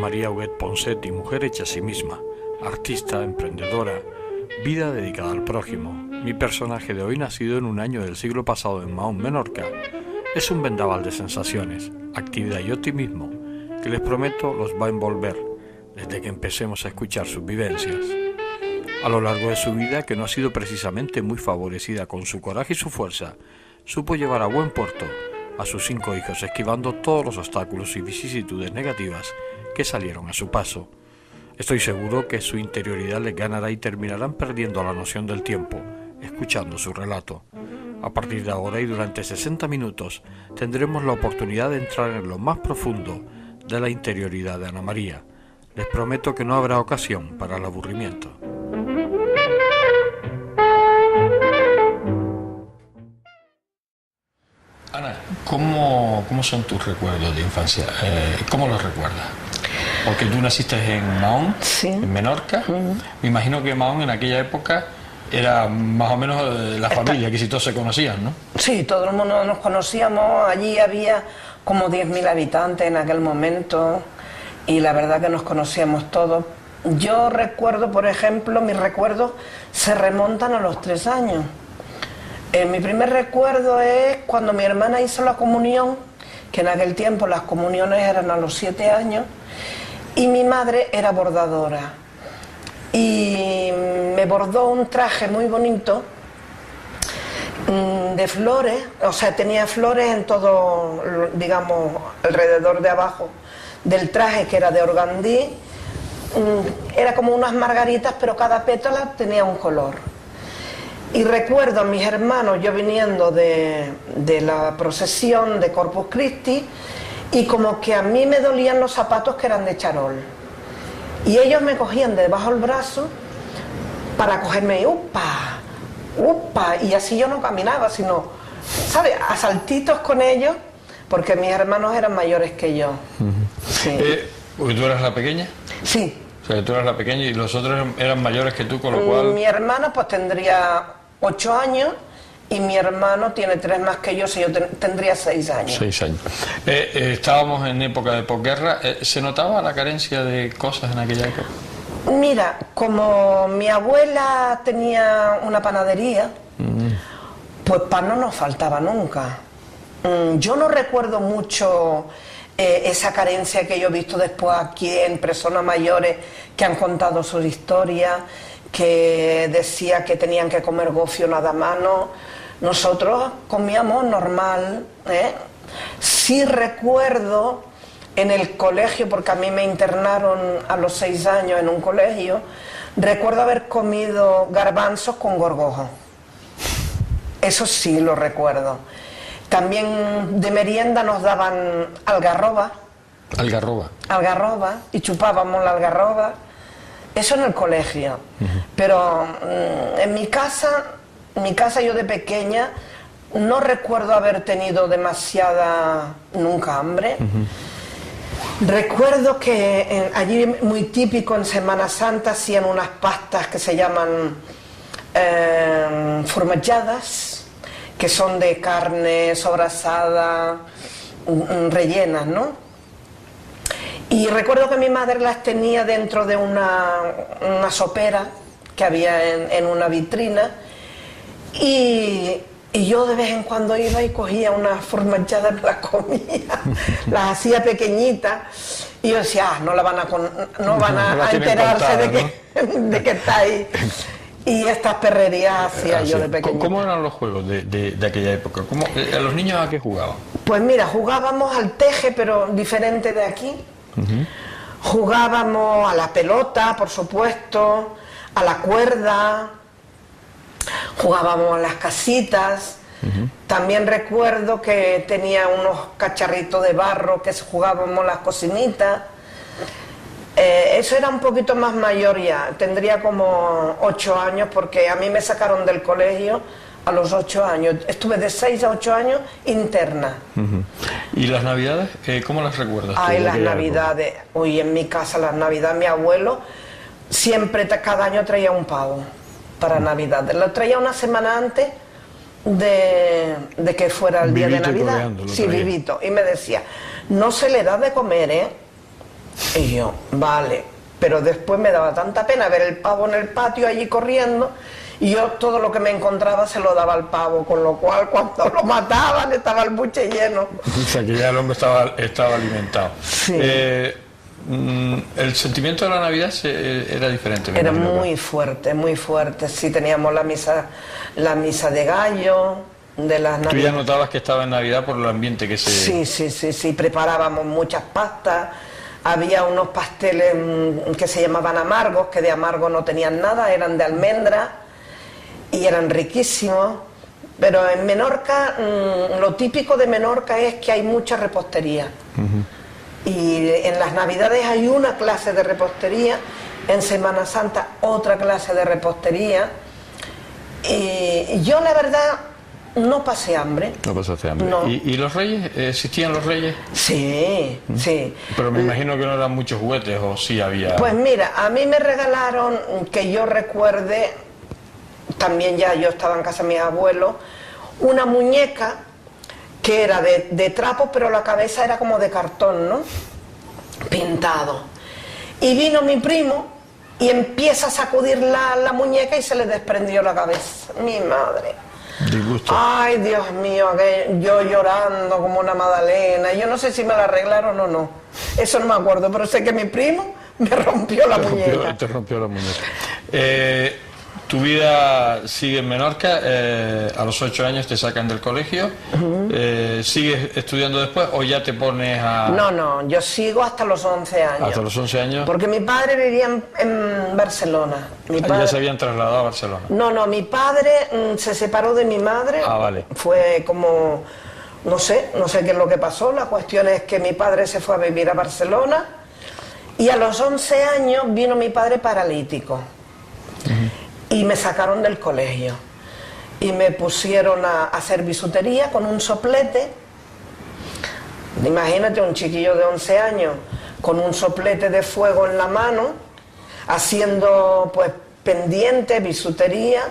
María Huguet Ponseti, mujer hecha a sí misma, artista, emprendedora, vida dedicada al prójimo. Mi personaje de hoy, nacido en un año del siglo pasado en Mahón, Menorca, es un vendaval de sensaciones, actividad y optimismo que les prometo los va a envolver desde que empecemos a escuchar sus vivencias. A lo largo de su vida, que no ha sido precisamente muy favorecida con su coraje y su fuerza, supo llevar a buen puerto a sus 5 hijos, esquivando todos los obstáculos y vicisitudes negativas que salieron a su paso. Estoy seguro que su interioridad les ganará y terminarán perdiendo la noción del tiempo, escuchando su relato. A partir de ahora y durante 60 minutos tendremos la oportunidad de entrar en lo más profundo de la interioridad de Ana María. Les prometo que no habrá ocasión para el aburrimiento. Ana, ¿cómo son tus recuerdos de infancia? ¿Cómo los recuerdas? Porque tú naciste en Mahón, sí, en Menorca. Me imagino que Mahón en aquella época era más o menos la familia, que si todos se conocían, ¿no? Sí, todo el mundo nos conocíamos. Allí había como 10.000 habitantes en aquel momento y la verdad que nos conocíamos todos. Yo recuerdo, por ejemplo, mis recuerdos se remontan a los 3 años. Mi primer recuerdo es cuando mi hermana hizo la comunión, que en aquel tiempo las comuniones eran a los 7 años, y mi madre era bordadora. Y me bordó un traje muy bonito de flores, o sea, tenía flores en todo, digamos, alrededor de abajo del traje, que era de organdí. Era como unas margaritas, pero cada pétala tenía un color. Y recuerdo a mis hermanos, yo viniendo de la procesión de Corpus Christi, y como que a mí me dolían los zapatos que eran de charol. Y ellos me cogían debajo del brazo para cogerme y ¡upa! ¡Upa! Y así yo no caminaba, sino, ¿sabes?, a saltitos con ellos, porque mis hermanos eran mayores que yo. Sí. ¿Tú eras la pequeña? Sí. O sea, tú eras la pequeña y los otros eran mayores que tú, con lo cual... Mi hermana pues tendría 8 años y mi hermano tiene 3 más que yo, si yo tendría 6 años. 6 años. Estábamos en época de posguerra. ¿Se notaba la carencia de cosas en aquella época? Mira, como mi abuela tenía una panadería, pues pan no nos faltaba nunca. Yo no recuerdo mucho esa carencia que yo he visto después aquí en personas mayores que han contado sus historias, que decía que tenían que comer gofio nada más. No, nosotros comíamos normal, ¿eh? Sí recuerdo en el colegio, porque a mí me internaron a los 6 años en un colegio, recuerdo haber comido garbanzos con gorgojo. Eso sí lo recuerdo. También de merienda nos daban algarroba. Algarroba. Algarroba, y chupábamos la algarroba. Eso en el colegio. Pero en mi casa yo de pequeña no recuerdo haber tenido demasiada, nunca hambre. Recuerdo que allí, muy típico, en Semana Santa hacían unas pastas que se llaman formajadas, que son de carne sobrasada, rellenas, ¿no? Y recuerdo que mi madre las tenía dentro de una sopera que había en una vitrina, y yo de vez en cuando iba y cogía unas formajadas y las comía, las hacía pequeñitas, y yo decía, no van a enterarse de que está ahí. Y estas perrerías hacía yo de pequeño. ¿Cómo eran los juegos de aquella época? ¿A los niños a qué jugaban? Pues mira, jugábamos al teje, pero diferente de aquí. Jugábamos a la pelota, por supuesto, a la cuerda, jugábamos a las casitas. También recuerdo que tenía unos cacharritos de barro que jugábamos las cocinitas. Eso era un poquito más mayor ya, tendría como 8 años, porque a mí me sacaron del colegio a los 8 años. Estuve de 6 a 8 años interna. ¿Y las navidades? ¿Cómo las recuerdas? Ay, las navidades. Uy, en mi casa las navidades, mi abuelo siempre, cada año traía un pavo para Navidad. Lo traía una semana antes de que fuera el día de Navidad. Sí, vivito. Y me decía, no se le da de comer, ¿eh? Y yo, vale, pero después me daba tanta pena ver el pavo en el patio allí corriendo, y yo todo lo que me encontraba se lo daba al pavo, con lo cual cuando lo mataban estaba el buche lleno. O sea que ya el hombre estaba alimentado. Sí. El sentimiento de la Navidad era diferente. Era muy fuerte, muy fuerte. Sí, teníamos la misa de gallo, de las Navidades. ¿Tú ya notabas que estaba en Navidad por el ambiente que se...? Sí, preparábamos muchas pastas. Había unos pasteles que se llamaban amargos, que de amargo no tenían nada, eran de almendra y eran riquísimos. Pero en Menorca, lo típico de Menorca es que hay mucha repostería. Y en las Navidades hay una clase de repostería, en Semana Santa otra clase de repostería. Y yo la verdad no pasé hambre. No pasaste hambre. No. ¿Y los reyes? ¿Existían los reyes? Sí, sí. Pero me imagino que no eran muchos juguetes, o sí había... Pues mira, a mí me regalaron, que yo recuerde, también ya yo estaba en casa de mis abuelos, una muñeca que era de trapo, pero la cabeza era como de cartón, ¿no? Pintado. Y vino mi primo y empieza a sacudir la muñeca y se le desprendió la cabeza. Mi madre. Disgusto. Ay, Dios mío, yo llorando como una magdalena. Yo no sé si me la arreglaron o no. Eso no me acuerdo, pero sé que mi primo me rompió la muñeca. Te rompió la muñeca. Tu vida sigue en Menorca, a los 8 años te sacan del colegio, ¿sigues estudiando después o ya te pones a...? No, yo sigo hasta los 11 años. ¿Hasta los 11 años? Porque mi padre vivía en Barcelona. Ya se habían trasladado a Barcelona. No, mi padre se separó de mi madre. Ah, vale. Fue como, no sé qué es lo que pasó, la cuestión es que mi padre se fue a vivir a Barcelona y a los 11 años vino mi padre paralítico. Y me sacaron del colegio y me pusieron a hacer bisutería con un soplete. Imagínate un chiquillo de 11 años con un soplete de fuego en la mano, haciendo pues pendiente, bisutería,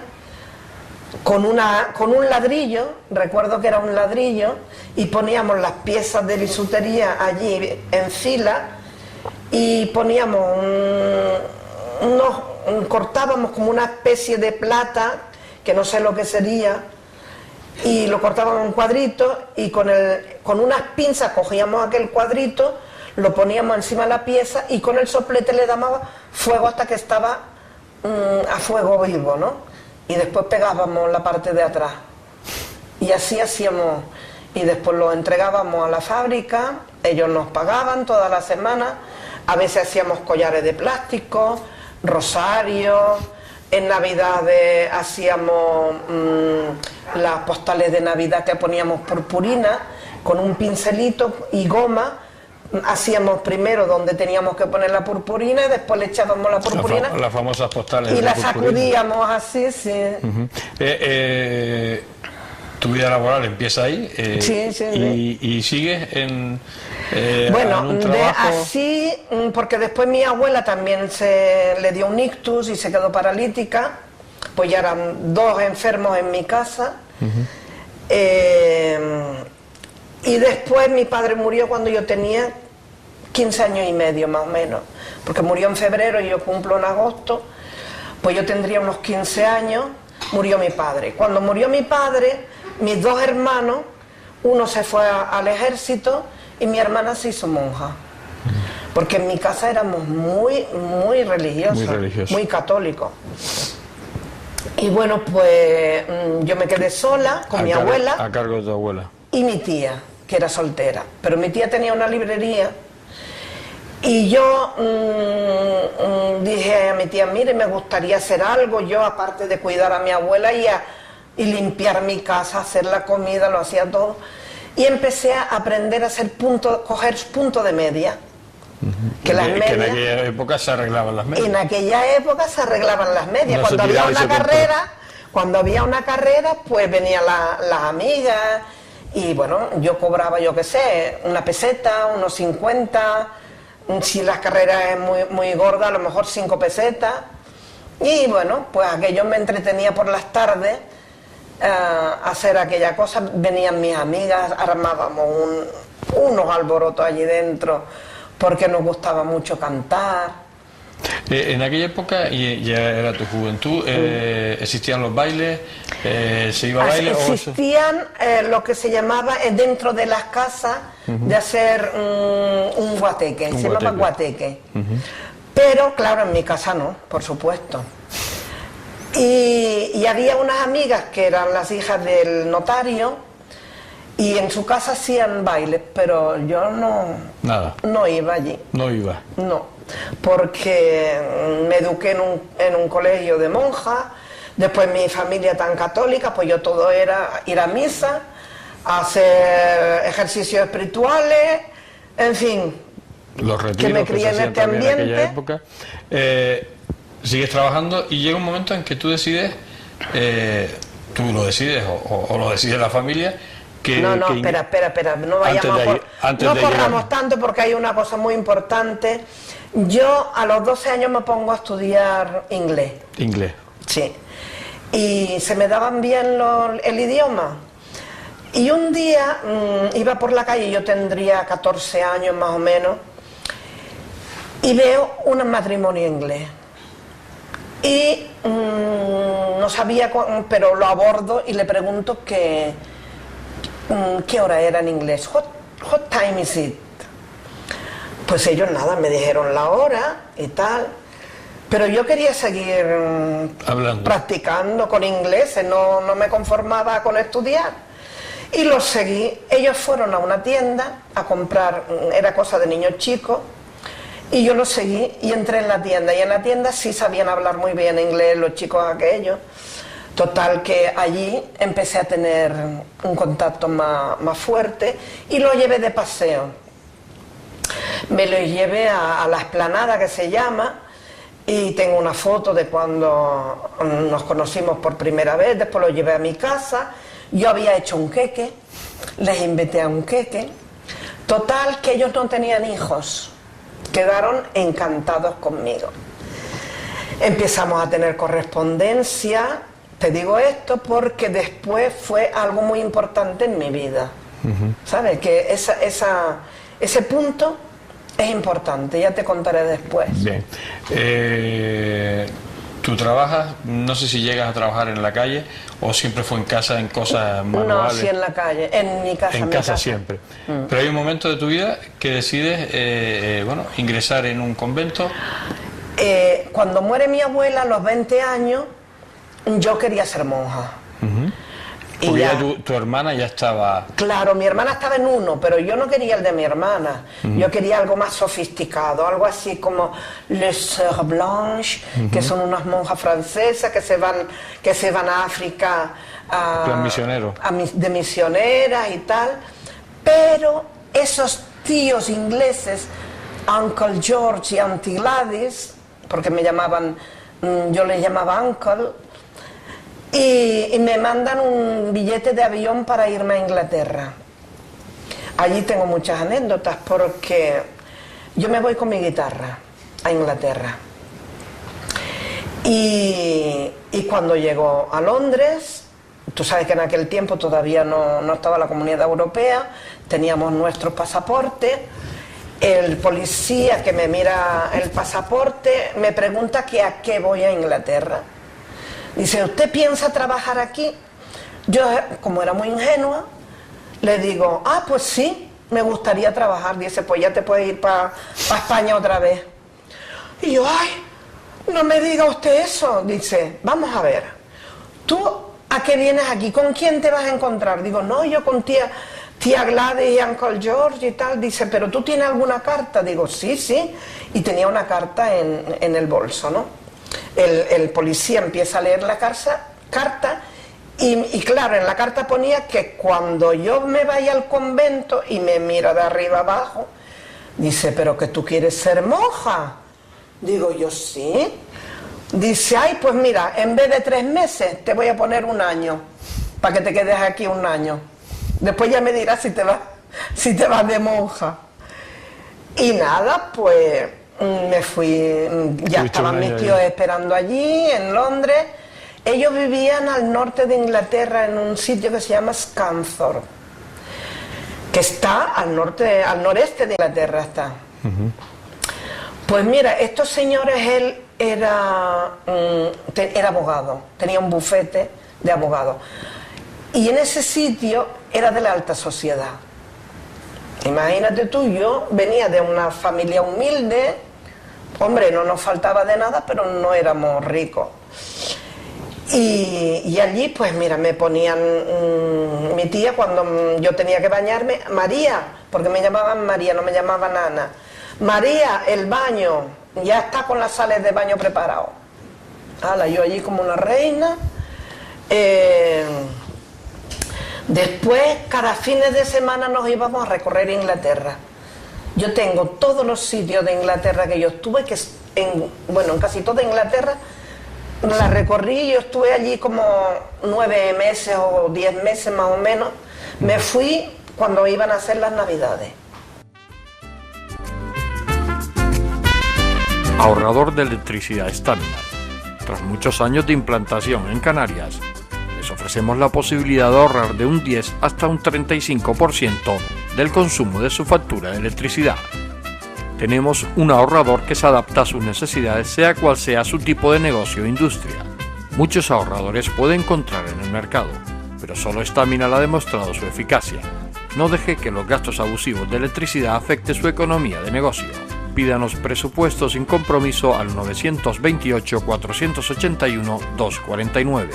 con un ladrillo, recuerdo que era un ladrillo, y poníamos las piezas de bisutería allí en fila y poníamos cortábamos como una especie de plata, que no sé lo que sería, y lo cortábamos en cuadritos y con unas pinzas cogíamos aquel cuadrito, lo poníamos encima de la pieza y con el soplete le dábamos fuego hasta que estaba a fuego vivo, ¿no? Y después pegábamos la parte de atrás. Y así hacíamos, y después lo entregábamos a la fábrica, ellos nos pagaban toda la semana, a veces hacíamos collares de plástico, rosarios, en Navidades hacíamos las postales de Navidad que poníamos purpurina con un pincelito y goma. Hacíamos primero donde teníamos que poner la purpurina y después le echábamos la purpurina. Las famosas postales. Y la sacudíamos así, sí. Tu vida laboral empieza ahí. Sí. Y sigues en un de trabajo. así, porque después mi abuela también le dio un ictus y se quedó paralítica, pues ya eran 2 enfermos en mi casa. Y después mi padre murió cuando yo tenía 15 años y medio más o menos, porque murió en febrero y yo cumplo en agosto, pues yo tendría unos 15 años, murió mi padre. Cuando murió mi padre, mis 2 hermanos, uno se fue al ejército y mi hermana se hizo monja, porque en mi casa éramos muy religiosos, muy católicos. Y bueno, pues yo me quedé sola con mi abuela. A cargo de tu abuela. Y mi tía, que era soltera. Pero mi tía tenía una librería y yo dije a mi tía, mire, me gustaría hacer algo. Yo, aparte de cuidar a mi abuela y limpiar mi casa, hacer la comida, lo hacía todo. Y empecé a aprender a hacer coger punto de media. Que en aquella época se arreglaban las medias. En aquella época se arreglaban las medias. No Cuando había una carrera, pues venían las amigas y bueno, yo cobraba, yo qué sé, una peseta, unos 50, si la carrera es muy gorda, a lo mejor 5 pesetas. Y bueno, pues aquello me entretenía por las tardes hacer aquella cosa. Venían mis amigas, armábamos unos alborotos allí dentro porque nos gustaba mucho cantar. En aquella época, y ya era tu juventud, ¿existían los bailes? ¿Se iba a baile? Existían lo que se llamaba dentro de las casas de hacer un guateque, se llamaba guateque. Pero claro, en mi casa no, por supuesto. Y había unas amigas que eran las hijas del notario y en su casa hacían bailes, pero yo no iba allí. No iba. No, porque me eduqué en un colegio de monjas, después mi familia tan católica, pues yo todo era ir a misa, hacer ejercicios espirituales, en fin, los retiros que me crié en este ambiente. En aquella época. Sigues trabajando y llega un momento en que tú decides, tú lo decides o lo decide la familia. Espera, no vayamos no corramos tanto porque hay una cosa muy importante. Yo a los 12 años me pongo a estudiar inglés. Inglés. Sí. Y se me daban bien el idioma. Y un día iba por la calle, yo tendría 14 años más o menos, y veo un matrimonio inglés. Y no sabía, pero lo abordo y le pregunto qué hora era en inglés. What time is it? Pues ellos nada, me dijeron la hora y tal. Pero yo quería seguir practicando con inglés, no me conformaba con estudiar. Y los seguí. Ellos fueron a una tienda a comprar, era cosa de niños chicos, y yo los seguí y entré en la tienda. Y en la tienda sí sabían hablar muy bien inglés los chicos aquellos. Total que allí empecé a tener un contacto más fuerte y lo llevé de paseo. Me lo llevé a la explanada que se llama y tengo una foto de cuando nos conocimos por primera vez, después lo llevé a mi casa, yo había hecho un queque, les invité a un queque. Total que ellos no tenían hijos, quedaron encantados conmigo. Empezamos a tener correspondencia. Te digo esto porque después fue algo muy importante en mi vida. ¿Sabes? Que ese punto es importante, ya te contaré después. Bien. ¿Tú trabajas? No sé si llegas a trabajar en la calle o siempre fue en casa, en cosas manuales. No, sí en la calle, en mi casa. En casa siempre. Pero hay un momento de tu vida que decides, ingresar en un convento. Cuando muere mi abuela a los 20 años, yo quería ser monja. Porque ya tu hermana ya estaba... Claro, mi hermana estaba en uno, pero yo no quería el de mi hermana. Yo quería algo más sofisticado, algo así como les Sœurs Blanches, que son unas monjas francesas que se van a África de misioneras y tal. Pero esos tíos ingleses, Uncle George y Auntie Gladys, porque me llamaban, yo les llamaba Uncle, y me mandan un billete de avión para irme a Inglaterra. Allí tengo muchas anécdotas porque yo me voy con mi guitarra a Inglaterra. Y cuando llego a Londres, tú sabes que en aquel tiempo todavía no estaba la Comunidad Europea, teníamos nuestro pasaporte. El policía que me mira el pasaporte me pregunta que a qué voy a Inglaterra. Dice, ¿usted piensa trabajar aquí? Yo, como era muy ingenua, le digo, pues sí, me gustaría trabajar. Dice, pues ya te puedes ir para España otra vez. Y yo, no me diga usted eso. Dice, vamos a ver, ¿tú a qué vienes aquí? ¿Con quién te vas a encontrar? Digo, no, yo con tía Gladys y Uncle George y tal. Dice, ¿pero tú tienes alguna carta? Digo, sí. Y tenía una carta en el bolso, ¿no? El policía empieza a leer la carta y claro, en la carta ponía que cuando yo me vaya al convento, y me mira de arriba abajo, dice, ¿pero que tú quieres ser monja? Digo yo, sí. Dice, pues mira, en vez de 3 meses te voy a poner 1 año, para que te quedes aquí 1 año. Después ya me dirás si te vas de monja. Y nada, pues me fui, ya estaban mis tíos esperando allí, en Londres. Ellos vivían al norte de Inglaterra, en un sitio que se llama Scunthorpe, que está al noreste de Inglaterra está. Pues mira, estos señores, él era abogado, tenía un bufete de abogados. Y en ese sitio era de la alta sociedad. Imagínate tú, yo venía de una familia humilde, hombre, no nos faltaba de nada, pero no éramos ricos. Y allí, pues mira, me ponían, mi tía, cuando yo tenía que bañarme, María, porque me llamaban María, no me llamaban Ana. María, el baño, ya está con las sales de baño preparado. Ala, yo allí como una reina. Después, cada fines de semana nos íbamos a recorrer Inglaterra. Yo tengo todos los sitios de Inglaterra que yo estuve, en casi toda Inglaterra la recorrí. Yo estuve allí como 9 meses o 10 meses más o menos. Me fui cuando iban a ser las Navidades. Ahorrador de electricidad Staminar. Tras muchos años de implantación en Canarias, les ofrecemos la posibilidad de ahorrar de un 10 hasta un 35% del consumo de su factura de electricidad. Tenemos un ahorrador que se adapta a sus necesidades, sea cual sea su tipo de negocio o industria. Muchos ahorradores puede encontrar en el mercado, pero solo Staminar ha demostrado su eficacia. No deje que los gastos abusivos de electricidad afecten su economía de negocio. Pídanos presupuesto sin compromiso al 921-481-249.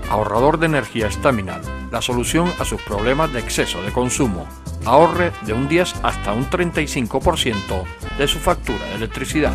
Ahorrador de energía Staminar, la solución a sus problemas de exceso de consumo. Ahorre de un 10 hasta un 35% de su factura de electricidad.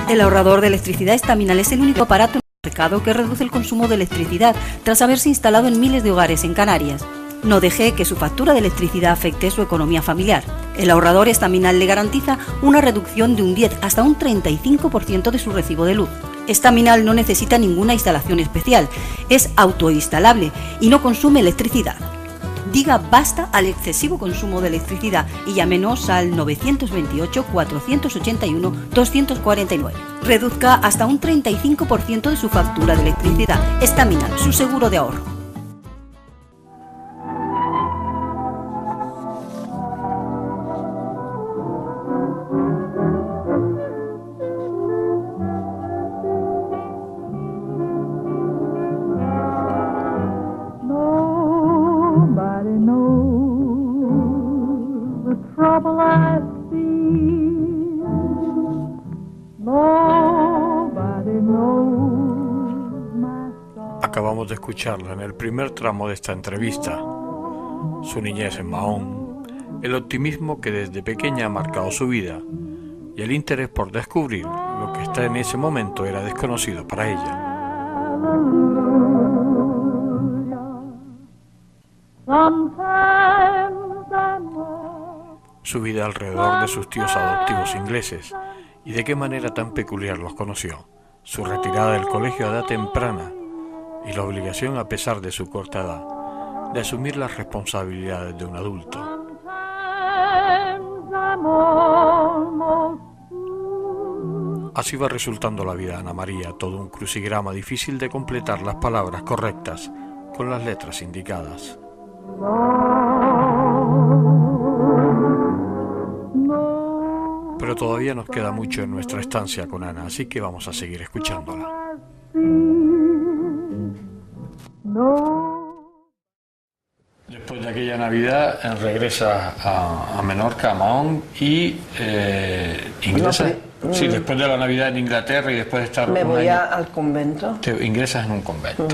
El ahorrador de electricidad Staminar es el único aparato en el mercado que reduce el consumo de electricidad tras haberse instalado en miles de hogares en Canarias. No deje que su factura de electricidad afecte su economía familiar. El ahorrador Staminar le garantiza una reducción de un 10 hasta un 35% de su recibo de luz. Staminar no necesita ninguna instalación especial, es autoinstalable y no consume electricidad. Diga basta al excesivo consumo de electricidad y llámenos al 928-481-249. Reduzca hasta un 35% de su factura de electricidad. Staminar, su seguro de ahorro. Acabamos de escucharla en el primer tramo de esta entrevista. Su niñez en Mahón, el optimismo que desde pequeña ha marcado su vida y el interés por descubrir lo que hasta en ese momento era desconocido para ella. Su vida alrededor de sus tíos adoptivos ingleses y de qué manera tan peculiar los conoció. Su retirada del colegio a edad temprana y la obligación, a pesar de su corta edad, de asumir las responsabilidades de un adulto. Así va resultando la vida de Ana María, todo un crucigrama difícil de completar las palabras correctas con las letras indicadas. Pero todavía nos queda mucho en nuestra estancia con Ana, así que vamos a seguir escuchándola. Después de aquella Navidad regresa a Menorca, a Mahón, y ingresa. Sí, después de la Navidad en Inglaterra y después de estar me voy al convento. Te ingresas en un convento.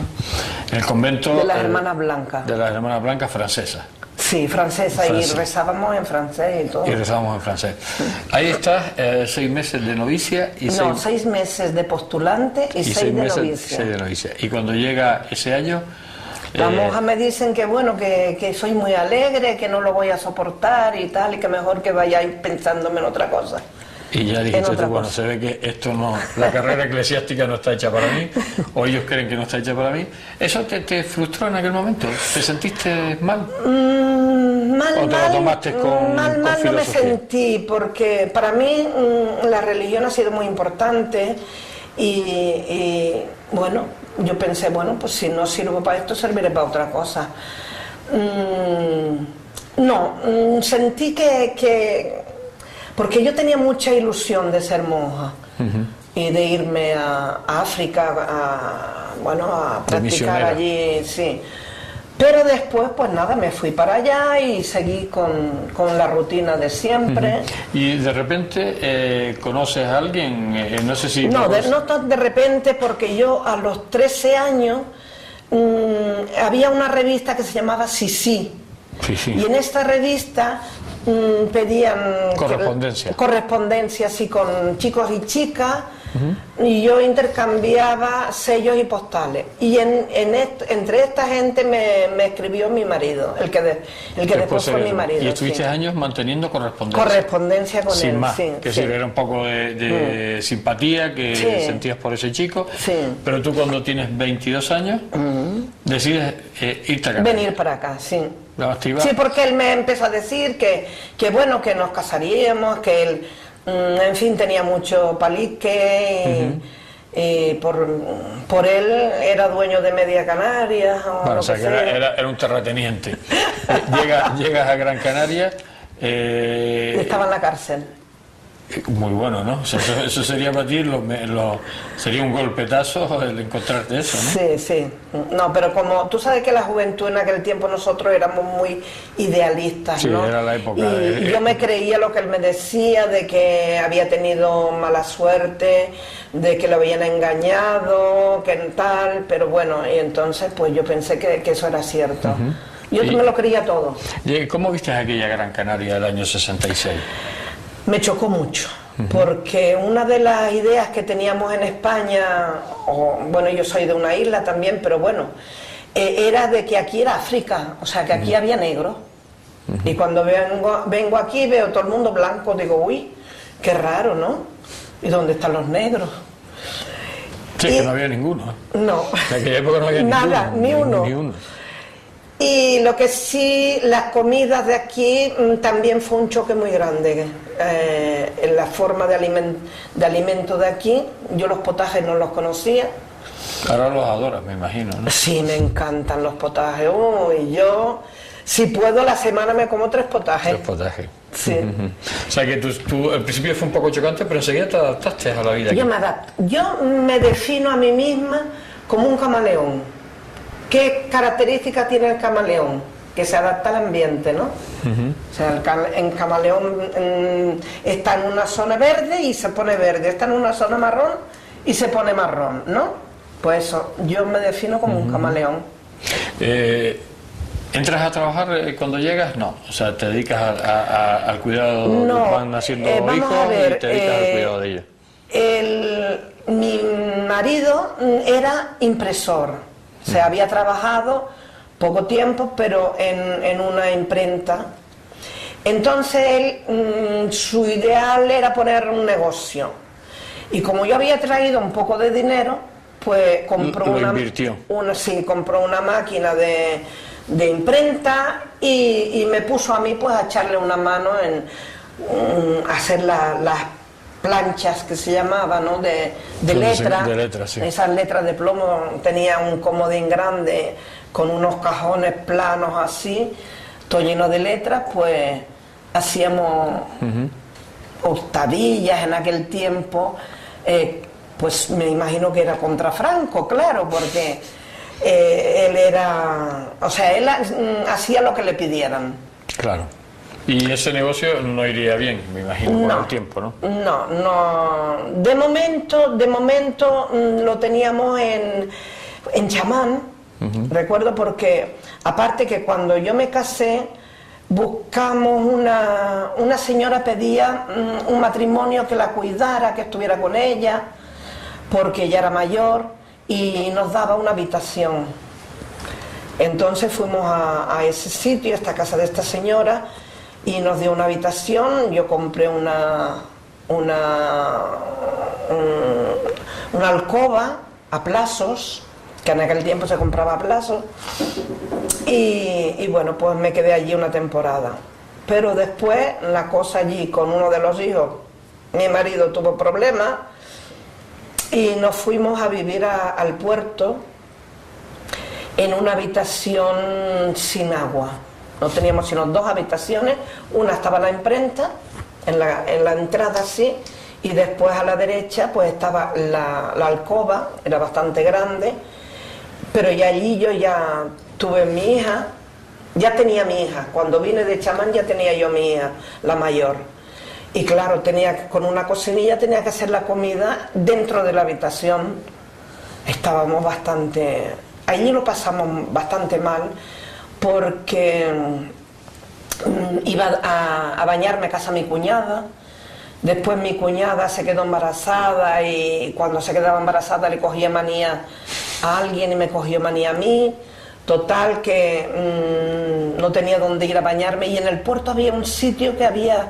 En el convento de las Hermanas Blancas. De las Hermanas Blancas francesas. Sí, francesa, y rezábamos en francés y todo. Y rezábamos en francés. Ahí estás, 6 meses de novicia y 6 meses de postulante y 6 de novicia. 6 de novicia. Y cuando llega ese año, las monjas me dicen que bueno, que soy muy alegre, que no lo voy a soportar y tal, y que mejor que vayáis pensándome en otra cosa. Y ya dijiste tú, bueno, se ve que esto no, la carrera eclesiástica no está hecha para mí, o ellos creen que no está hecha para mí. ¿Eso te frustró en aquel momento? ¿Te sentiste mal? ¿O te lo tomaste con mal no me filosofía? sentí, porque para mí la religión ha sido muy importante y, bueno, yo pensé, bueno, pues si no sirvo para esto, serviré para otra cosa. Sentí porque yo tenía mucha ilusión de ser monja y de irme a África, a practicar allí, sí. Pero después, pues nada, me fui para allá y seguí con la rutina de siempre. Y de repente conoces a alguien, no sé si... No tan de repente, porque yo a los 13 años había una revista que se llamaba Sisi. Sí. Y en esta revista pedían correspondencia así con chicos y chicas, y yo intercambiaba sellos y postales, y entre esta gente me escribió mi marido, el que después fue mi marido. Y estuviste años manteniendo correspondencia con sin él, más, sí, que decir, era un poco de simpatía que sentías por ese chico, pero tú cuando tienes 22 años decides irte a Canarias. Venir para acá, sí. Sí, porque él me empezó a decir que bueno, que nos casaríamos, que él, en fin, tenía mucho palique y por él era dueño de media Canarias. Bueno, o sea, que era un terrateniente. Llegas a Gran Canaria. Estaba en la cárcel. Muy bueno, ¿no? O sea, eso sería para ti, sería un golpetazo el encontrarte eso, ¿no? Sí. No, pero como tú sabes que la juventud en aquel tiempo nosotros éramos muy idealistas, ¿no? Sí, era la época. Y yo me creía lo que él me decía, de que había tenido mala suerte, de que lo habían engañado, que tal, pero bueno, y entonces pues yo pensé que eso era cierto. Yo me lo creía todo. ¿Cómo viste aquella Gran Canaria del año 66? Me chocó mucho, porque una de las ideas que teníamos en España, bueno, yo soy de una isla también, pero bueno, era de que aquí era África, o sea, que aquí había negros. Y cuando vengo aquí veo todo el mundo blanco, digo, uy, qué raro, ¿no? ¿Y dónde están los negros? Sí, que no había ninguno. No. En aquella época no había nada, ninguno. Ni uno. Y lo que sí, las comidas de aquí también fue un choque muy grande en la forma de alimento de aquí. Yo los potajes no los conocía. Ahora los adoras, me imagino, ¿no? Sí, me encantan los potajes. Y yo, si puedo, la semana me como 3 potajes. 3 potajes. Sí. O sea que tú al principio fue un poco chocante, pero enseguida te adaptaste a la vida aquí. Yo me defino a mí misma como un camaleón. ¿Qué características tiene el camaleón? Que se adapta al ambiente, ¿no? O sea, el camaleón está en una zona verde y se pone verde, está en una zona marrón y se pone marrón, ¿no? Pues eso, yo me defino como un camaleón. ¿Entras a trabajar cuando llegas? No, o sea, te dedicas al cuidado, no, van naciendo hijos y te dedicas al cuidado de ellos. Mi marido era impresor. O sea, había trabajado poco tiempo, pero en una imprenta. Entonces él, su ideal era poner un negocio. Y como yo había traído un poco de dinero, pues compró compró una máquina de imprenta y me puso a mí pues a echarle una mano en hacer las planchas que se llama, ¿no? de letra, sí. Esas letras de plomo, tenía un comodín grande con unos cajones planos así, todo lleno de letras, pues hacíamos hurtadillas en aquel tiempo, pues me imagino que era contra Franco, claro, porque él era, o sea, él hacía lo que le pidieran. Claro. Y ese negocio no iría bien, me imagino, con el tiempo, ¿no? No. De momento lo teníamos en chamán, recuerdo, porque aparte que cuando yo me casé, buscamos una señora, pedía un matrimonio que la cuidara, que estuviera con ella, porque ella era mayor y nos daba una habitación. Entonces fuimos a ese sitio, a esta casa de esta señora, y nos dio una habitación. Yo compré una alcoba a plazos, que en aquel tiempo se compraba a plazo. Y bueno, pues me quedé allí una temporada. Pero después la cosa allí con uno de los hijos, mi marido tuvo problemas y nos fuimos a vivir al puerto en una habitación sin agua. No teníamos sino 2 habitaciones, una estaba la imprenta, en la entrada así, y después a la derecha pues estaba la alcoba, era bastante grande, pero ya allí yo ya tuve mi hija, ya tenía mi hija, cuando vine de chamán ya tenía yo mi hija, la mayor. Y claro, con una cocinilla tenía que hacer la comida dentro de la habitación. Estábamos bastante... Allí lo pasamos bastante mal porque iba a bañarme a casa mi cuñada. Después mi cuñada se quedó embarazada y cuando se quedaba embarazada le cogía manía a alguien y me cogió manía a mí. Total que no tenía dónde ir a bañarme y en el puerto había un sitio que había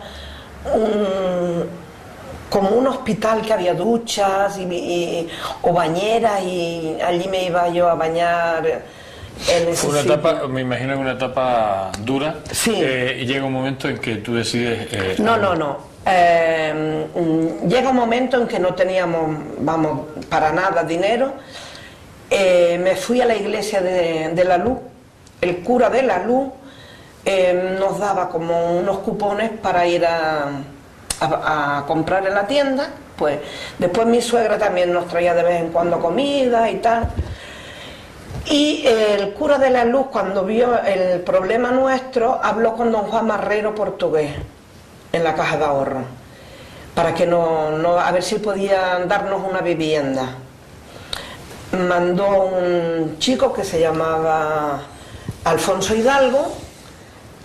como un hospital que había duchas o bañeras y allí me iba yo a bañar en ese Fue una sitio. etapa, me imagino que una etapa dura. Sí. Y llega un momento en que tú decides... No. Llega un momento en que no teníamos, vamos, para nada dinero. Me fui a la iglesia de la Luz. El cura de la Luz nos daba como unos cupones para ir a comprar en la tienda. Pues después mi suegra también nos traía de vez en cuando comida y tal. Y el cura de la Luz, cuando vio el problema nuestro, habló con don Juan Marrero portugués en la caja de ahorro para que a ver si podían darnos una vivienda. Mandó un chico que se llamaba Alfonso Hidalgo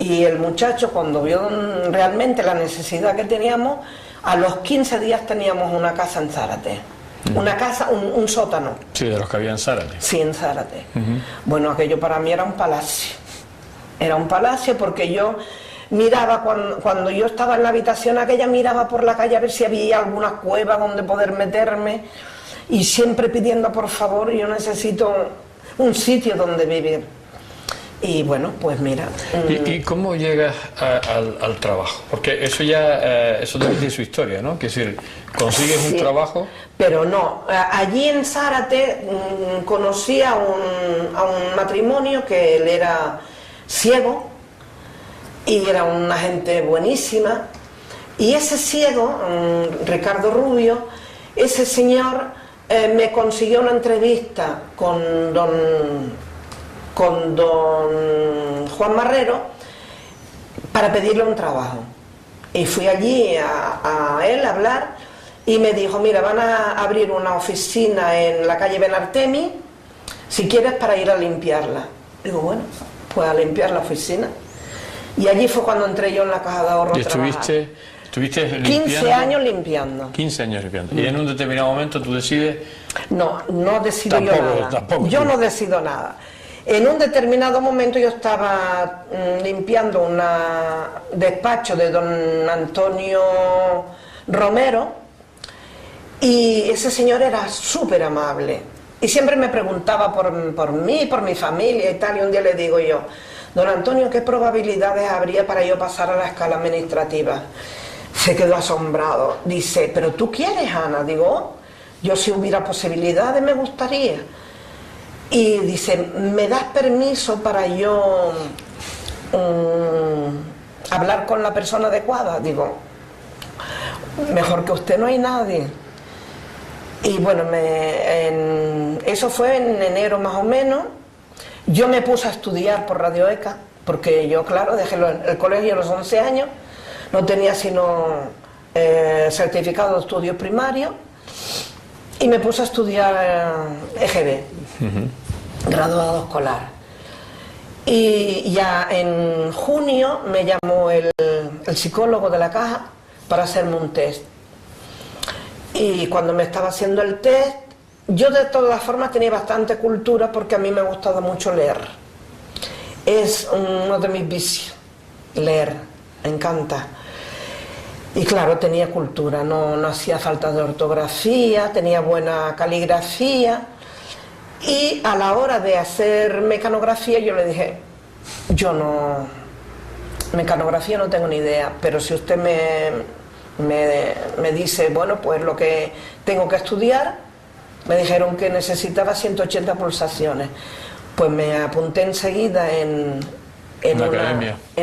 y el muchacho, cuando vio realmente la necesidad que teníamos, a los 15 días teníamos una casa en Zárate. Una casa, un sótano. Sí, de los que había en Zárate. Sí, en Zárate. Bueno, aquello para mí era un palacio. Era un palacio porque yo miraba, cuando yo estaba en la habitación aquella, miraba por la calle a ver si había alguna cueva donde poder meterme y siempre pidiendo por favor, yo necesito un sitio donde vivir. Y bueno, pues mira. ¿Y cómo llegas al trabajo? Porque eso ya, eso también tiene su historia, ¿no? Que es decir, consigues un trabajo... Pero no, allí en Zárate conocí a un matrimonio que él era ciego y era una gente buenísima. Y ese ciego, Ricardo Rubio, ese señor me consiguió una entrevista con don Juan Marrero para pedirle un trabajo. Y fui allí a él a hablar y me dijo, mira, van a abrir una oficina en la calle Benartemi, si quieres, para ir a limpiarla. Digo, bueno, pues a limpiar la oficina. Y allí fue cuando entré yo en la caja de ahorro. ¿Y estuviste limpiando? 15 años limpiando. 15 años limpiando. Y en un determinado momento tú decides... No decido yo nada. Yo no decido nada. En un determinado momento yo estaba limpiando un despacho de don Antonio Romero y ese señor era súper amable y siempre me preguntaba por mí, por mi familia y tal, y un día le digo yo, don Antonio, ¿qué probabilidades habría para yo pasar a la escala administrativa? Se quedó asombrado, dice, ¿pero tú quieres, Ana? Digo, "Oh, yo si hubiera posibilidades me gustaría". Y dice, ¿me das permiso para yo hablar con la persona adecuada? Digo, mejor que usted no hay nadie. Y bueno, eso fue en enero más o menos. Yo me puse a estudiar por Radio ECA, porque yo, claro, dejé el colegio a los 11 años, no tenía sino certificado de estudios primarios, y me puse a estudiar EGB, graduado escolar. Y ya en junio me llamó el psicólogo de la caja para hacerme un test. Y cuando me estaba haciendo el test, yo de todas formas tenía bastante cultura porque a mí me ha gustado mucho leer. Es uno de mis vicios, leer, me encanta. Y claro, tenía cultura, no hacía falta de ortografía, tenía buena caligrafía. Y a la hora de hacer mecanografía yo le dije, yo no, mecanografía no tengo ni idea, pero si usted me dice, bueno, pues lo que tengo que estudiar, me dijeron que necesitaba 180 pulsaciones. Pues me apunté enseguida en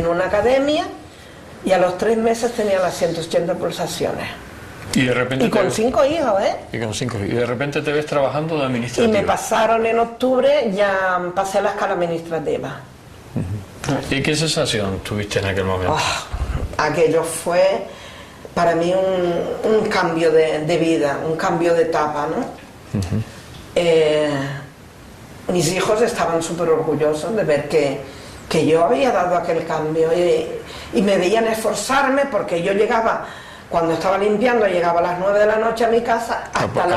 una academia y a los 3 meses tenía las 180 pulsaciones. Y de repente con 5 hijos, ¿eh? Y con 5 hijos. Y de repente te ves trabajando de administrativa. Y me pasaron en octubre, ya pasé a la escala administrativa. ¿Y qué sensación tuviste en aquel momento? Aquello fue para mí un cambio de vida, un cambio de etapa, ¿no? Mis hijos estaban súper orgullosos de ver que yo había dado aquel cambio y me veían esforzarme porque yo llegaba, cuando estaba limpiando, llegaba a las 9 de la noche a mi casa hasta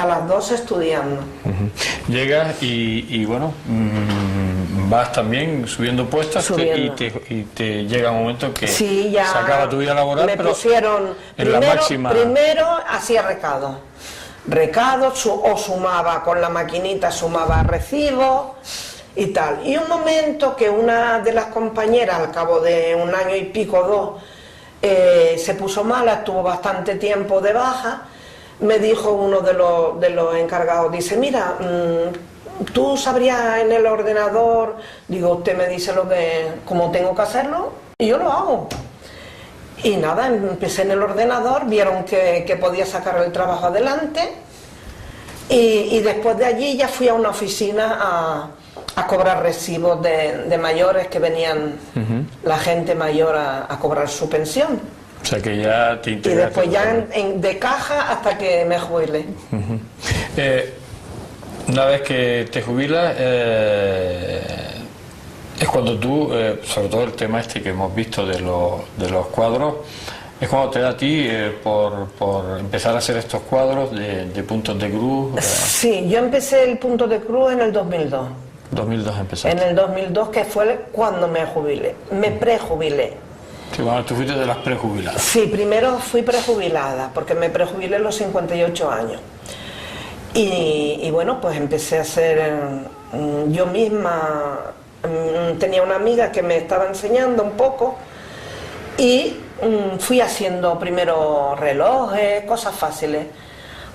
las 12 estudiando. Llegas y bueno, vas también subiendo puestos y te llega un momento que sí, ya se acaba tu vida laboral, me pero pusieron en la máxima... Primero hacía recado o sumaba con la maquinita, sumaba recibos y tal. Y un momento que una de las compañeras, al cabo de 1 año y pico, 2, se puso mala, estuvo bastante tiempo de baja, me dijo uno de los encargados, dice, mira, ¿tú sabrías en el ordenador? Digo, usted me dice cómo tengo que hacerlo y yo lo hago. Y nada, empecé en el ordenador, vieron que podía sacar el trabajo adelante y después de allí ya fui a una oficina a cobrar recibos de mayores que venían la gente mayor a cobrar su pensión. O sea que ya te integraste. Y después ya de caja hasta que me jubilé. Una vez que te jubilas, es cuando tú, sobre todo el tema este que hemos visto de los cuadros, es cuando te da a ti por empezar a hacer estos cuadros de puntos de cruz. Sí, yo empecé el punto de cruz en el 2002. 2002 empezaste. En el 2002, que fue cuando me jubilé, me prejubilé. Sí, bueno, tú fuiste de las prejubiladas. Sí, primero fui prejubilada, porque me prejubilé a los 58 años. Y bueno, pues empecé a hacer yo misma. Tenía una amiga que me estaba enseñando un poco y fui haciendo primero relojes, cosas fáciles,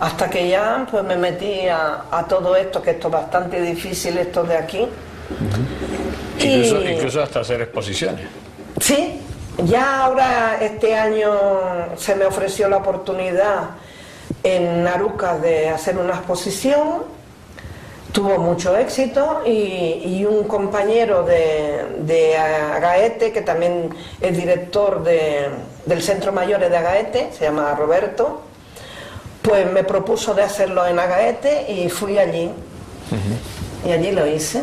hasta que ya pues me metí a todo esto, que esto es bastante difícil, esto de aquí. Incluso hasta hacer exposiciones. Sí, ya ahora este año se me ofreció la oportunidad en Arucas de hacer una exposición. Tuvo mucho éxito y un compañero de Agaete, que también es director del Centro Mayores de Agaete, se llama Roberto, pues me propuso de hacerlo en Agaete y fui allí. Y allí lo hice.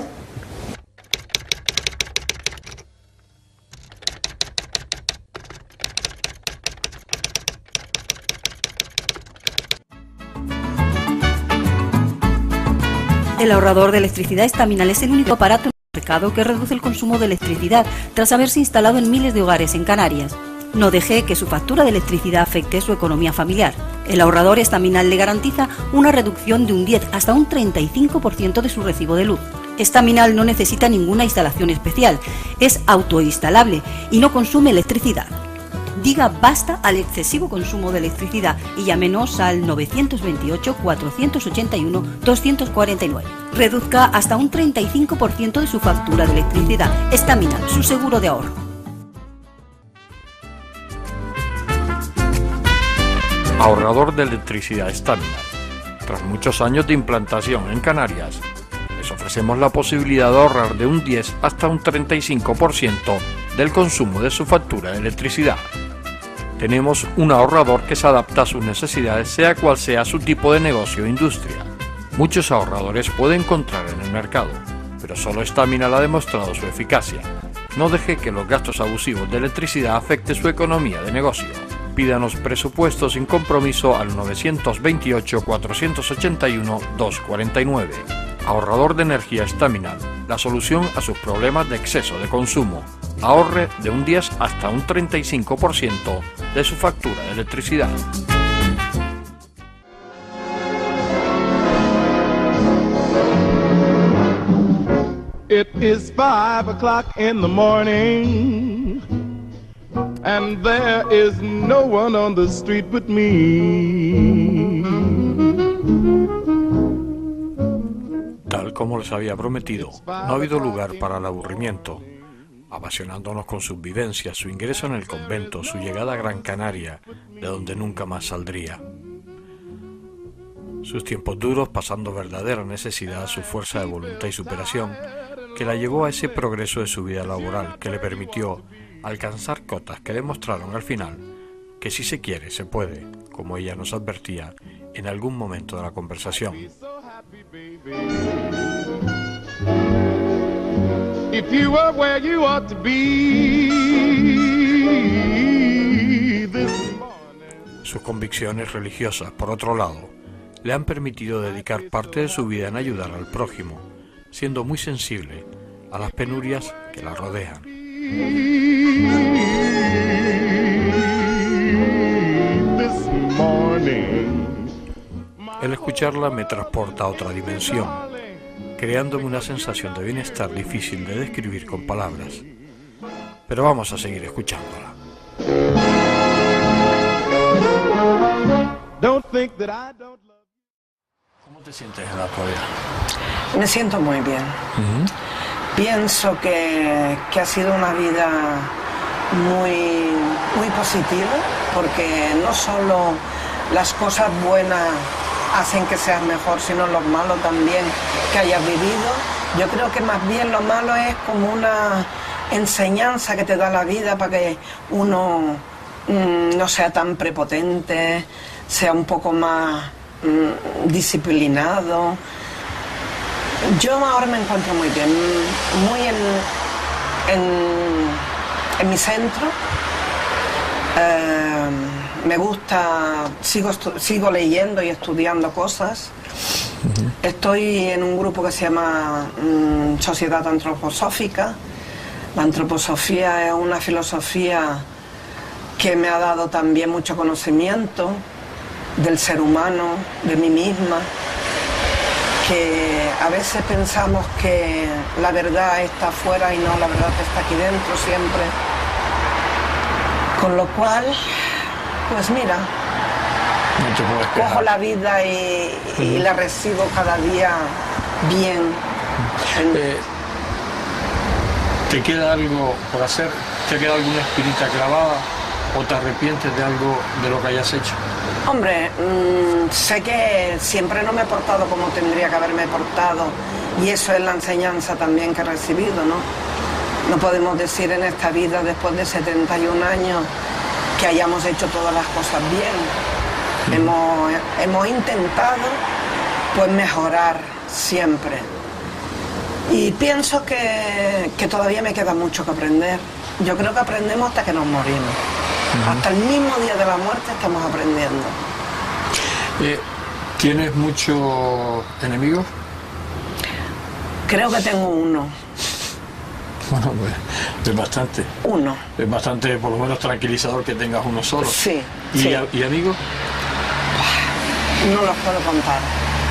El ahorrador de electricidad Estaminal es el único aparato en el mercado que reduce el consumo de electricidad tras haberse instalado en miles de hogares en Canarias. No deje que su factura de electricidad afecte su economía familiar. El ahorrador Estaminal le garantiza una reducción de un 10 hasta un 35% de su recibo de luz. Estaminal no necesita ninguna instalación especial, es autoinstalable y no consume electricidad. Diga basta al excesivo consumo de electricidad y llámenos al 928-481-249. Reduzca hasta un 35% de su factura de electricidad. Estaminal, su seguro de ahorro. Ahorrador de electricidad Estaminal. Tras muchos años de implantación en Canarias, les ofrecemos la posibilidad de ahorrar de un 10 hasta un 35% del consumo de su factura de electricidad. Tenemos un ahorrador que se adapta a sus necesidades, sea cual sea su tipo de negocio o industria. Muchos ahorradores puede encontrar en el mercado, pero solo Estaminal ha demostrado su eficacia. No deje que los gastos abusivos de electricidad afecten su economía de negocio. Pídanos presupuesto sin compromiso al 928-481-249. Ahorrador de energía Estaminal, la solución a sus problemas de exceso de consumo. Ahorre de un 10 hasta un 35% de su factura de electricidad. It is 5 o'clock in the morning, and there is no one on the street but me. Tal como les había prometido, no ha habido lugar para el aburrimiento, apasionándonos con sus vivencias, su ingreso en el convento, su llegada a Gran Canaria, de donde nunca más saldría. Sus tiempos duros, pasando verdadera necesidad, su fuerza de voluntad y superación, que la llevó a ese progreso de su vida laboral, que le permitió alcanzar cotas que demostraron al final que si se quiere, se puede, como ella nos advertía en algún momento de la conversación. If you are where you ought to be this morning. Sus convicciones religiosas, por otro lado, le han permitido dedicar parte de su vida en ayudar al prójimo, siendo muy sensible a las penurias que la rodean. This morning. El escucharla me transporta a otra dimensión, creándome una sensación de bienestar difícil de describir con palabras. Pero vamos a seguir escuchándola. Don't think that I don't love you. ¿Cómo te sientes en la actualidad? Me siento muy bien. Pienso que ha sido una vida muy, muy positiva, porque no solo las cosas buenas hacen que seas mejor, sino los malos también que hayas vivido. Yo creo que más bien lo malo es como una enseñanza que te da la vida para que uno no sea tan prepotente, sea un poco más disciplinado. Yo ahora me encuentro muy bien, muy en mi centro. Me gusta, sigo leyendo y estudiando cosas. Estoy en un grupo que se llama Sociedad Antroposófica. La antroposofía es una filosofía que me ha dado también mucho conocimiento del ser humano, de mí misma, que a veces pensamos que la verdad está afuera y no, la verdad está aquí dentro siempre. Con lo cual, pues mira, No te puedes quejar. cojo la vida y la recibo cada día bien. ¿Te queda algo por hacer? ¿Te queda alguna espinita clavada? ¿O te arrepientes de algo de lo que hayas hecho? Hombre, sé que siempre no me he portado como tendría que haberme portado, y eso es la enseñanza también que he recibido, ¿no? No podemos decir en esta vida, después de 71 años, que hayamos hecho todas las cosas bien. Hemos intentado, pues, mejorar siempre. Y pienso que todavía me queda mucho que aprender. Yo creo que aprendemos hasta que nos morimos. Hasta el mismo día de la muerte estamos aprendiendo. ¿Tienes muchos enemigos? Creo que tengo uno. Bueno, pues es bastante. Uno. Es bastante, por lo menos, tranquilizador que tengas uno solo. Sí, ¿Y, sí. ¿Y amigos? No los puedo contar.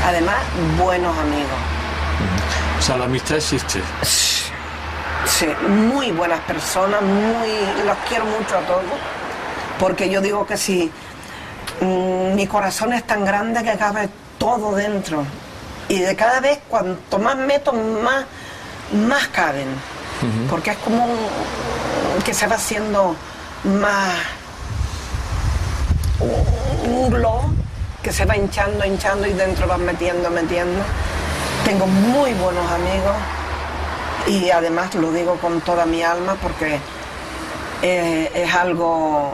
Además, buenos amigos. O sea, la amistad existe. Sí, muy buenas personas, los quiero mucho a todos, porque yo digo que si mi corazón es tan grande que cabe todo dentro, y de cada vez cuanto más meto, más caben, porque es como que se va haciendo más un globo que se va hinchando y dentro vas metiendo. Tengo muy buenos amigos. Y además lo digo con toda mi alma porque es algo...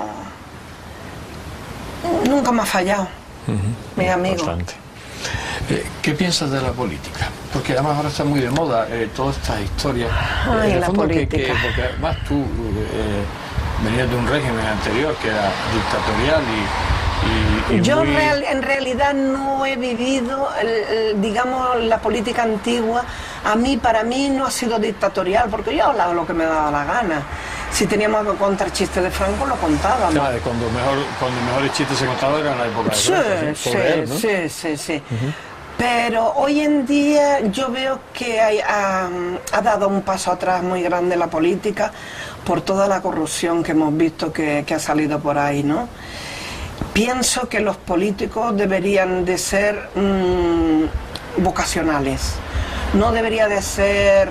Nunca me ha fallado, mis amigos. Bastante. ¿Qué piensas de la política? Porque además ahora está muy de moda todas estas historias. Ay, en el la fondo política. porque además tú venías de un régimen anterior que era dictatorial y Yo muy... en realidad no he vivido, digamos, la política antigua. Para mí no ha sido dictatorial, porque yo hablaba lo que me daba la gana. Si teníamos que contar chistes de Franco, lo contábamos. Claro, cuando mejores chistes se contaban era en la época de Franco, Sí, por él, ¿no? sí. Pero hoy en día yo veo que ha dado un paso atrás muy grande la política por toda la corrupción que hemos visto que ha salido por ahí, ¿no? Pienso que los políticos deberían de ser vocacionales. No debería de ser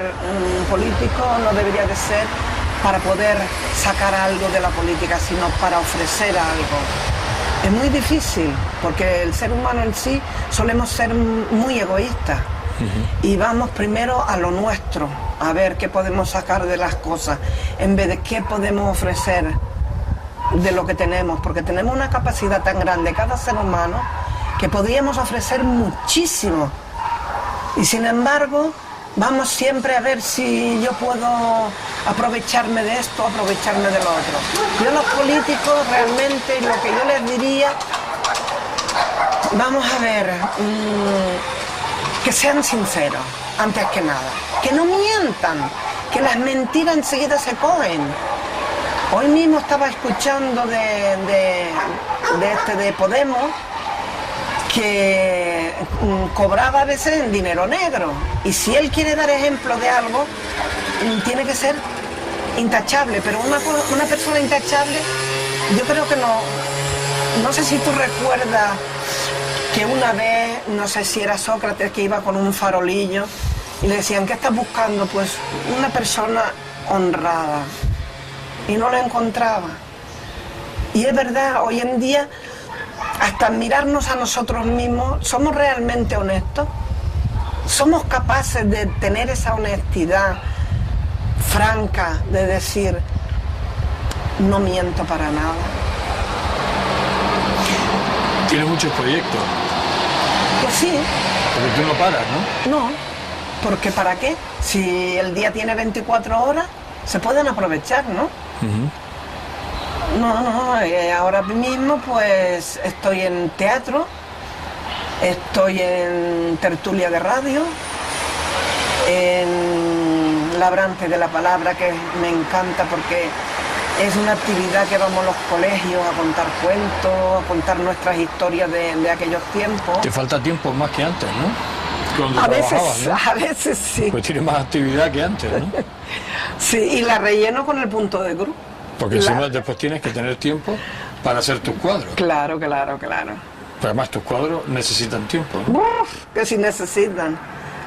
político, no debería de ser para poder sacar algo de la política, sino para ofrecer algo. Es muy difícil, porque el ser humano en sí solemos ser muy egoístas. Y vamos primero a lo nuestro, a ver qué podemos sacar de las cosas, en vez de qué podemos ofrecer de lo que tenemos, porque tenemos una capacidad tan grande cada ser humano que podríamos ofrecer muchísimo. Y sin embargo, vamos siempre a ver si yo puedo aprovecharme de esto, aprovecharme de lo otro. Yo a los políticos realmente lo que yo les diría, vamos a ver, que sean sinceros, antes que nada. Que no mientan, que las mentiras enseguida se cogen. Hoy mismo estaba escuchando de Podemos, que cobraba a veces en dinero negro, y si él quiere dar ejemplo de algo, tiene que ser intachable, pero una persona intachable, yo creo que no sé si tú recuerdas que una vez, no sé si era Sócrates, que iba con un farolillo y le decían, ¿qué estás buscando? Pues una persona honrada, y no la encontraba. Y es verdad, hoy en día, hasta mirarnos a nosotros mismos, ¿somos realmente honestos? ¿Somos capaces de tener esa honestidad franca, de decir, no miento para nada? ¿Tienes muchos proyectos? Pues sí. Porque tú no paras, ¿no? No, porque ¿para qué? Si el día tiene 24 horas, se pueden aprovechar, ¿no? No, ahora mismo pues estoy en teatro, estoy en tertulia de radio, en Labrante de la Palabra, que me encanta porque es una actividad que vamos a los colegios a contar cuentos, a contar nuestras historias de aquellos tiempos. Te falta tiempo más que antes, ¿no? Cuando A trabajabas, veces, ¿no? a veces sí. Pues tienes más actividad que antes, ¿no? Sí, y la relleno con el punto de cruz. Porque encima después tienes que tener tiempo para hacer tus cuadros. Claro. Pero además tus cuadros necesitan tiempo, ¿no? Uf, que sí necesitan.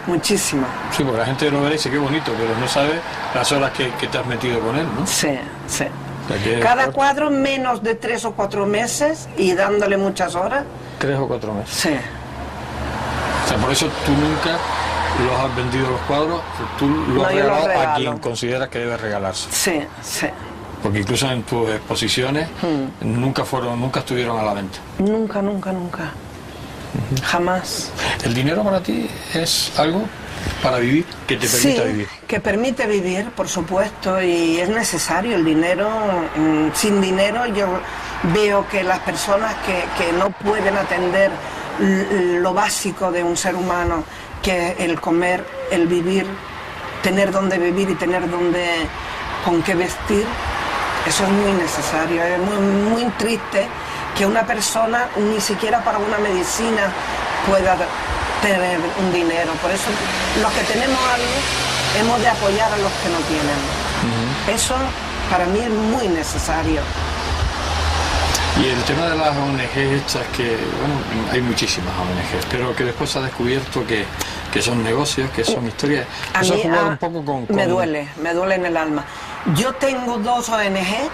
Muchísimo. Sí, porque la gente lo ve y dice qué bonito, pero no sabe las horas que te has metido con él, ¿no? Sí. O sea, que Cada fuerte. cuadro menos de 3 o 4 meses y dándole muchas horas. 3 o 4 meses. Sí. O sea, por eso tú nunca los has vendido los cuadros, tú los No, has yo los regalado a regalo. quien consideras que debe regalarse. Sí. Porque incluso en tus exposiciones nunca estuvieron a la venta. Nunca. Jamás. ¿El dinero para ti es algo para vivir, que te permita vivir? Que permite vivir, por supuesto, y es necesario el dinero. Sin dinero yo veo que las personas que no pueden atender lo básico de un ser humano, que es el comer, el vivir, tener donde vivir y tener con qué vestir, eso es muy necesario. Es muy triste que una persona ni siquiera para una medicina pueda tener un dinero. Por eso los que tenemos algo hemos de apoyar a los que no tienen. Eso para mí es muy necesario. Y el tema de las ONGs estas, que bueno, hay muchísimas ONGs, pero que después se ha descubierto que son negocios, que son historias. A Eso mí ha jugado un poco con... me duele en el alma. Yo tengo 2 ONG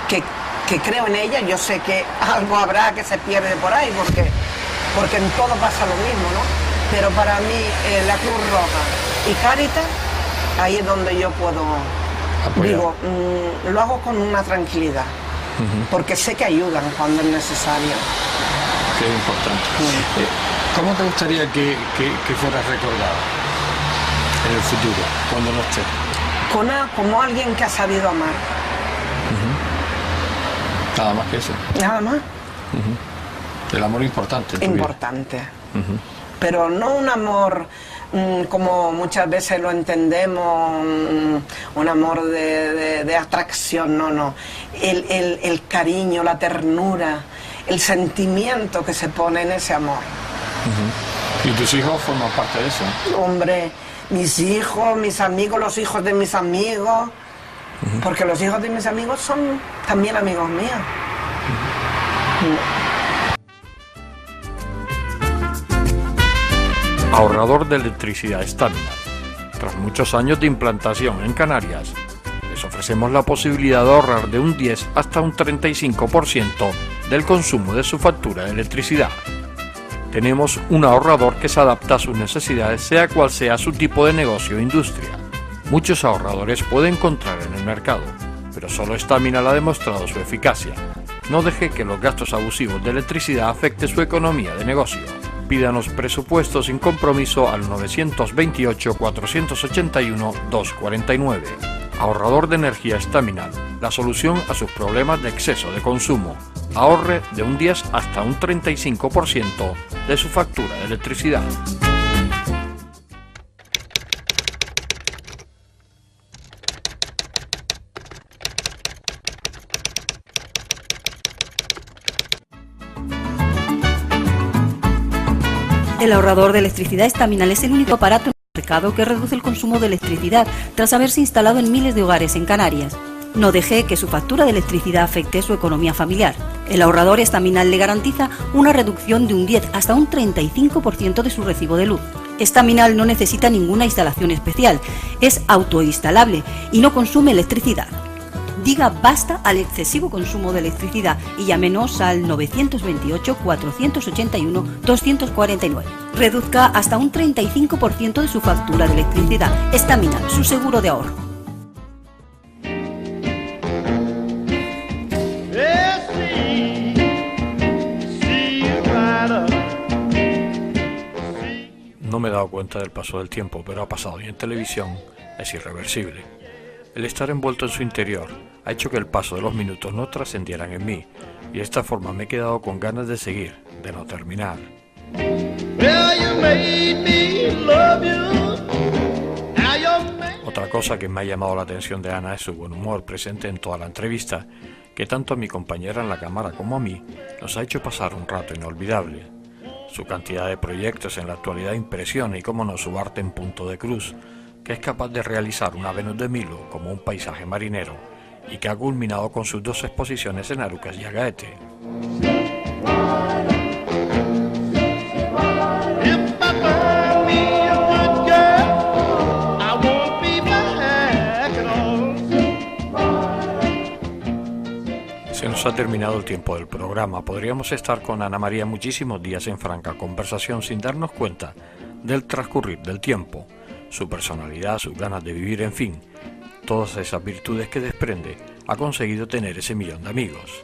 que creo en ellas. Yo sé que algo habrá que se pierde por ahí, porque en todo pasa lo mismo, ¿no? Pero para mí la Cruz Roja y Cáritas, ahí es donde yo puedo apoyar. Digo, lo hago con una tranquilidad, porque sé que ayudan cuando es necesario. Que es importante. ¿Cómo te gustaría que fueras recordado en el futuro, cuando no estés? Como alguien que ha sabido amar. Nada más que eso. Nada más. El amor importante. En tu vida. Importante. Pero no un amor como muchas veces lo entendemos, un amor de atracción, no. El cariño, la ternura, el sentimiento que se pone en ese amor. ¿Y tus hijos forman parte de eso? Hombre, mis hijos, mis amigos, los hijos de mis amigos, porque los hijos de mis amigos son también amigos míos. Ahorrador de electricidad Staminar. Tras muchos años de implantación en Canarias, les ofrecemos la posibilidad de ahorrar de un 10 hasta un 35% del consumo de su factura de electricidad. Tenemos un ahorrador que se adapta a sus necesidades, sea cual sea su tipo de negocio o industria. Muchos ahorradores puede encontrar en el mercado, pero solo Staminar ha demostrado su eficacia. No deje que los gastos abusivos de electricidad afecten su economía de negocio. Pídanos presupuesto sin compromiso al 921-481-249. Ahorrador de energía Staminar, la solución a sus problemas de exceso de consumo. Ahorre de un 10 hasta un 35% de su factura de electricidad. El ahorrador de electricidad Staminar es el único aparato en el mercado que reduce el consumo de electricidad tras haberse instalado en miles de hogares en Canarias. No deje que su factura de electricidad afecte su economía familiar. El ahorrador Staminar le garantiza una reducción de un 10 hasta un 35% de su recibo de luz. Staminar no necesita ninguna instalación especial, es autoinstalable y no consume electricidad. Diga basta al excesivo consumo de electricidad y llámenos al 928-481-249. Reduzca hasta un 35% de su factura de electricidad. Staminar, su seguro de ahorro. No me he dado cuenta del paso del tiempo, pero ha pasado y en televisión es irreversible. El estar envuelto en su interior ha hecho que el paso de los minutos no trascendieran en mí, y de esta forma me he quedado con ganas de seguir, de no terminar. Otra cosa que me ha llamado la atención de Ana es su buen humor presente en toda la entrevista, que tanto a mi compañera en la cámara como a mí nos ha hecho pasar un rato inolvidable. Su cantidad de proyectos en la actualidad impresiona y, como no, su arte en punto de cruz, que es capaz de realizar una Venus de Milo como un paisaje marinero y que ha culminado con sus 2 exposiciones en Arucas y Agaete. Se nos ha terminado el tiempo del programa. Podríamos estar con Ana María muchísimos días en franca conversación sin darnos cuenta del transcurrir del tiempo, su personalidad, sus ganas de vivir, en fin, todas esas virtudes que desprende, ha conseguido tener ese millón de amigos.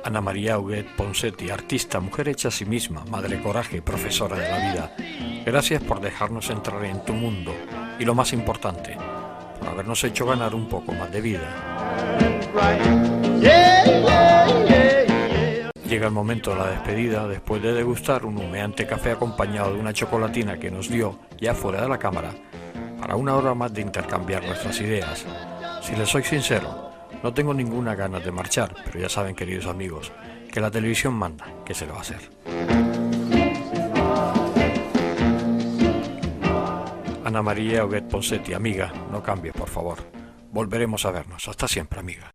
Ana María Huguet Ponseti, artista, mujer hecha a sí misma, madre coraje, profesora de la vida. Gracias por dejarnos entrar en tu mundo y, lo más importante, por habernos hecho ganar un poco más de vida. Llega el momento de la despedida después de degustar un humeante café acompañado de una chocolatina que nos dio, ya fuera de la cámara, para una hora más de intercambiar nuestras ideas. Si les soy sincero, no tengo ninguna ganas de marchar, pero ya saben, queridos amigos, que la televisión manda, ¿qué se le va a hacer? Ana María Huguet Ponseti, amiga, no cambies, por favor. Volveremos a vernos. Hasta siempre, amiga.